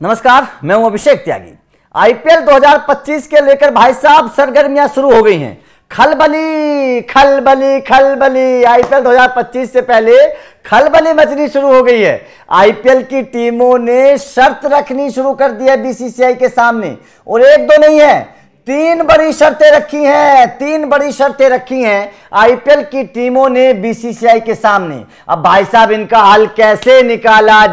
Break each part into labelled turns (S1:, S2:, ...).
S1: नमस्कार, मैं हूं अभिषेक त्यागी। आईपीएल 2025 के लेकर भाई साहब सरगर्मियां शुरू हो गई हैं। खलबली खलबली खलबली आईपीएल 2025 से पहले खलबली मचनी शुरू हो गई है। आईपीएल की टीमों ने शर्त रखनी शुरू कर दी है बीसीसीआई के सामने, और एक दो नहीं है, तीन बड़ी शर्तें रखी हैं आईपीएल की टीमों ने बीसीसीआई के सामने। अब भाई साहब इनका हल कैसे निकाला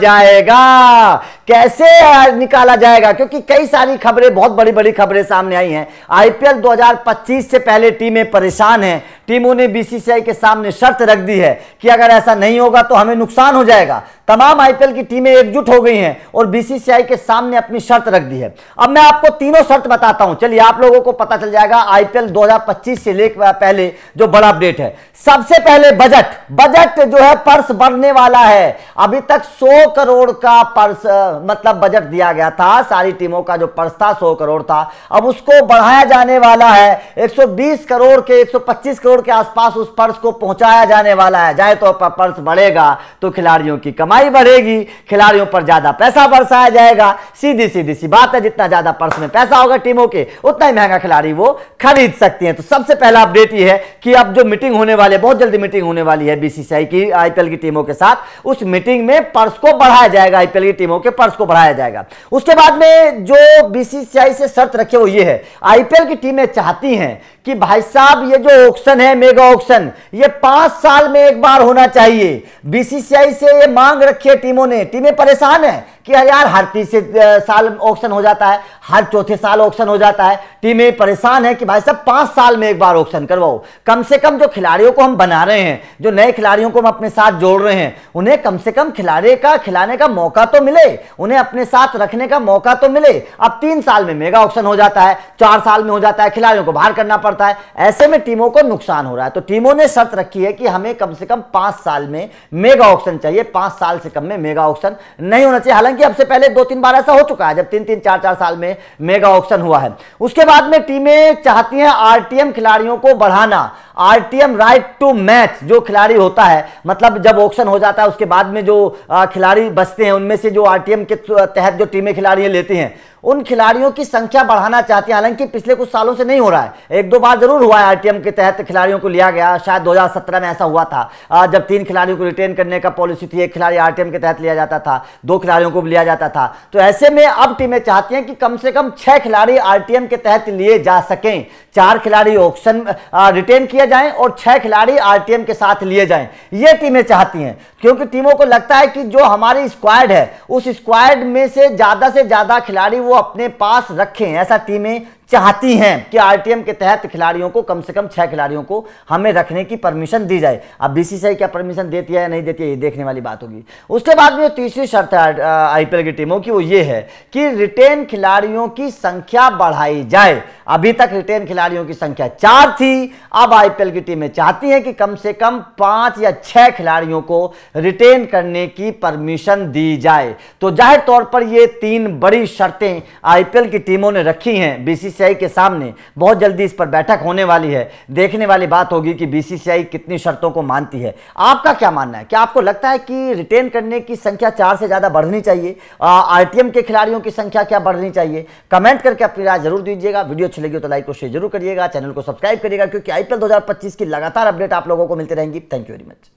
S1: जाएगा, क्योंकि कई सारी खबरें, बहुत बड़ी बड़ी खबरें सामने आई हैं। आईपीएल 2025 से पहले टीमें परेशान हैं। टीमों ने बीसीसीआई के सामने शर्त रख दी है कि अगर ऐसा नहीं होगा तो हमें नुकसान हो जाएगा। तमाम आईपीएल की टीमें एकजुट हो गई हैं और बीसीसीआई के सामने अपनी शर्त रख दी है। अब मैं आपको तीनों शर्त बताता हूं, चलिए आप लोगों को पता चल जाएगा आईपीएल 2025 से लेकर पहले जो बड़ा अपडेट है। सबसे पहले बजट जो है, पर्स बढ़ने वाला है। अभी तक 100 करोड़ का पर्स मतलब बजट दिया गया था, सारी टीमों का जो पर्स था 100 करोड़ था, अब उसको बढ़ाया जाने वाला है 120 करोड़ के 125 करोड़ के आसपास उस पर्स को पहुंचाया जाने वाला है। जाए तो पर्स बढ़ेगा तो खिलाड़ियों की कमाई बढ़ेगी, खिलाड़ियों पर ज्यादा पैसा बरसाया जाएगा। सीधी सी बात है, जितना ज्यादा पर्स में पैसा होगा टीमों के, उतना ही महंगा खिलाड़ी वो खरीद सकती हैं। तो सबसे पहला अपडेट ये है कि अब जो मीटिंग होने वाली है, बहुत जल्दी मीटिंग होने वाली है बीसीसीआई की आईपीएल की टीमों के साथ, उस मीटिंग में पर्स को बढ़ाया जाएगा, आईपीएल की टीमों के पर्स को बढ़ाया जाएगा। उसके बाद में जो बीसीसीआई से शर्त रखे वो ये है, आईपीएल की टीमें चाहती हैं कि भाई साहब ये जो ऑक्शन है, मेगा ऑक्शन, ये 5 साल में एक बार होना चाहिए। बीसीसीआई से ये मांग रखी है टीमों ने। टीमें परेशान है कि यार हर तीसरे साल ऑक्शन हो जाता है, हर चौथे साल ऑक्शन हो जाता है। टीमें परेशान है कि भाई साहब 5 साल में एक बार ऑक्शन करवाओ। कम से कम जो खिलाड़ियों को हम बना रहे हैं, जो नए खिलाड़ियों को हम अपने साथ जोड़ रहे हैं, उन्हें कम से कम खिलाने का मौका तो मिले, उन्हें अपने साथ रखने का मौका तो मिले। अब 3 साल में मेगा ऑक्शन हो जाता है, 4 साल में हो जाता है, खिलाड़ियों को बाहर करना पड़ता है। ऐसे में टीमों को नुकसान हो रहा है। तो टीमों ने शर्त रखी है कि हमें कम से कम 5 साल में मेगा ऑक्शन चाहिए, 5 साल से कम में मेगा ऑक्शन नहीं होना चाहिए। हालांकि अब से पहले 2-3 बार ऐसा हो चुका है जब 3-3, 4-4 साल में मेगा ऑक्शन हुआ है। उसके बाद में टीमें चाहती हैं आरटीएम खिलाड़ियों को बढ़ाना। आरटीएम, राइट टू मैच, जो खिलाड़ी होता है, मतलब जब ऑक्शन हो जाता है उसके बाद में जो खिलाड़ी बचते हैं, उनमें से जो आरटीएम के तहत जो टीमें खिलाड़ी लेती हैं, उन खिलाड़ियों की संख्या बढ़ाना चाहती है। हालांकि पिछले कुछ सालों से नहीं हो रहा है, 1-2 बार जरूर हुआ है आरटीएम के तहत खिलाड़ियों को लिया गया। शायद 2017 में ऐसा हुआ था जब 3 खिलाड़ियों को रिटेन करने का पॉलिसी थी, 1 खिलाड़ी आरटीएम के तहत लिया जाता था, 2 खिलाड़ियों को भी लिया जाता था। तो ऐसे में अब टीमें चाहती हैं कि कम से कम 6 खिलाड़ी आरटीएम के तहत लिए जा सकें, 4 खिलाड़ी ऑक्शन रिटेन किए जाएं और 6 खिलाड़ी आरटीएम के साथ लिए जाएं। ये टीमें चाहती हैं, क्योंकि टीमों को लगता है कि जो हमारी स्क्वाड है, उस स्क्वाड में से ज्यादा खिलाड़ी वो अपने पास रखें। ऐसा टीमें चाहती हैं कि आरटीएम के तहत खिलाड़ियों को, कम से कम 6 खिलाड़ियों को हमें रखने की परमिशन दी जाए। अब बीसीसीआई क्या परमिशन देती है या नहीं देती है, ये देखने वाली बात होगी। उसके बाद में तीसरी शर्त है आईपीएल की टीमों की, वो ये है कि रिटेन खिलाड़ियों की संख्या बढ़ाई जाए। अभी तक रिटेन खिलाड़ियों की संख्या 4 थी, अब आईपीएल की टीमें चाहती हैं कि कम से कम 5 या 6 खिलाड़ियों को रिटेन करने की परमिशन दी जाए। तो जाहिर तौर पर ये 3 बड़ी शर्तें आईपीएल की टीमों ने रखी हैं बीसीसीआई के सामने। बहुत जल्दी इस पर बैठक होने वाली है, देखने वाली बात होगी कि बीसीसीआई कितनी शर्तों को मानती है। आपका क्या मानना है? क्या आपको लगता है कि रिटेन करने की संख्या 4 से ज्यादा बढ़नी चाहिए? आरटीएम के खिलाड़ियों की संख्या क्या बढ़नी चाहिए? कमेंट करके अपनी राय जरूर दीजिएगा। वीडियो अच्छी लगी तो लाइक और शेयर जरूर करिएगा, चैनल को सब्सक्राइब करिएगा, क्योंकि आईपीएल 2025 की लगातार अपडेट आप लोगों को मिलती रहेंगी। Thank you very much.